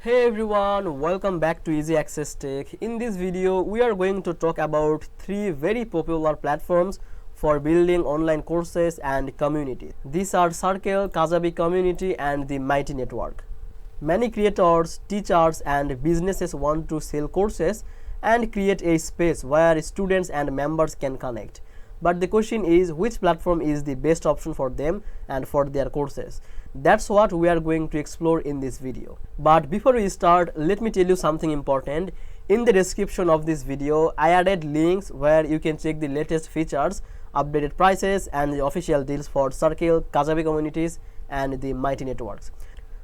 Hey everyone, welcome back to Easy Access Tech. In this video, we are going to talk about three very popular platforms for building online courses and community. These are Circle, Kajabi Community and the Mighty Network. Many creators, teachers and businesses want to sell courses and create a space where students and members can connect. But the question is, which platform is the best option for them and for their courses? That's what we are going to explore in this video. But before we start, let me tell you something important. In the description of this video, I added links where you can check the latest features, updated prices and the official deals for Circle, Kajabi communities and the Mighty networks.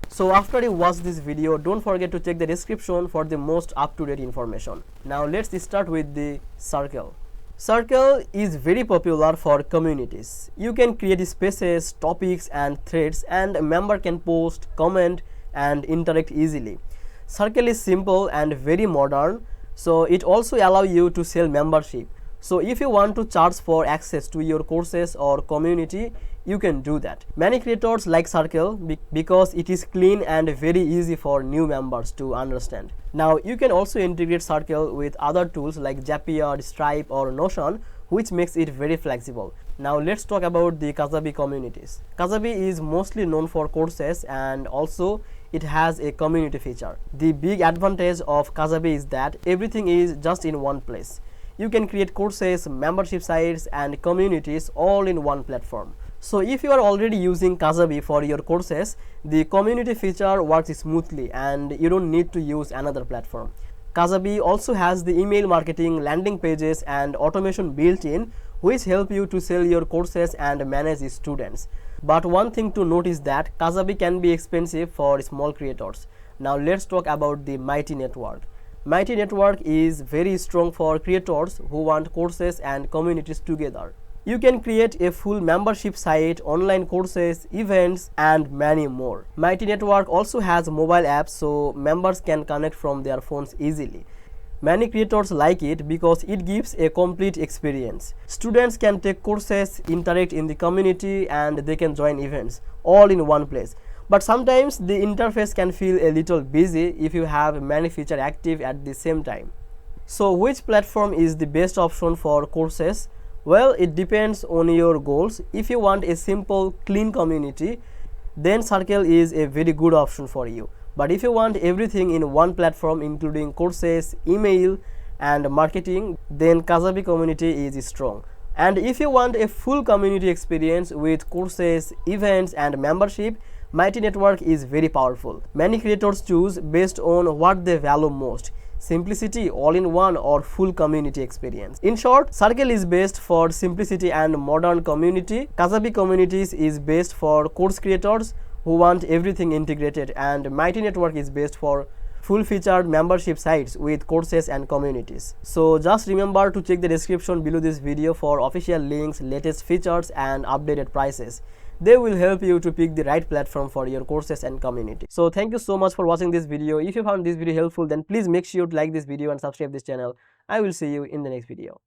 So after you watch this video, don't forget to check the description for the most up-to-date information. Now let's start with the Circle. Circle is very popular for communities. You can create spaces, topics and threads and a member can post, comment and interact easily. Circle is simple and very modern, so it also allows you to sell membership. So if you want to charge for access to your courses or community, you can do that. Many creators like Circle because it is clean and very easy for new members to understand. Now you can also integrate Circle with other tools like Zapier, Stripe or Notion, which makes it very flexible. Now let's talk about the Kajabi communities. Kajabi is mostly known for courses and also it has a community feature. The big advantage of Kajabi is that everything is just in one place. You can create courses, membership sites and communities all in one platform. So if you are already using Kajabi for your courses, the community feature works smoothly and you don't need to use another platform. Kajabi also has the email marketing, landing pages and automation built in, which help you to sell your courses and manage students. But one thing to note is that Kajabi can be expensive for small creators. Now let's talk about the Mighty Network. Mighty Network is very strong for creators who want courses and communities together. You can create a full membership site, online courses, events and many more. Mighty Network also has mobile apps so members can connect from their phones easily. Many creators like it because it gives a complete experience. Students can take courses, interact in the community and they can join events all in one place. But sometimes the interface can feel a little busy if you have many features active at the same time. So which platform is the best option for courses? Well, it depends on your goals. If you want a simple, clean community, then Circle is a very good option for you. But if you want everything in one platform including courses, email and marketing, then Kajabi community is strong. And if you want a full community experience with courses, events and membership, Mighty Network is very powerful. Many creators choose based on what they value most: simplicity, all-in-one or full community experience. In short, Circle is best for simplicity and modern community. Kajabi communities is best for course creators who want everything integrated, and Mighty Network is best for full-featured membership sites with courses and communities. So just remember to check the description below this video for official links, latest features and updated prices. They will help you to pick the right platform for your courses and community. So thank you so much for watching this video. If you found this video helpful, then please make sure to like this video and subscribe this channel. I will see you in the next video.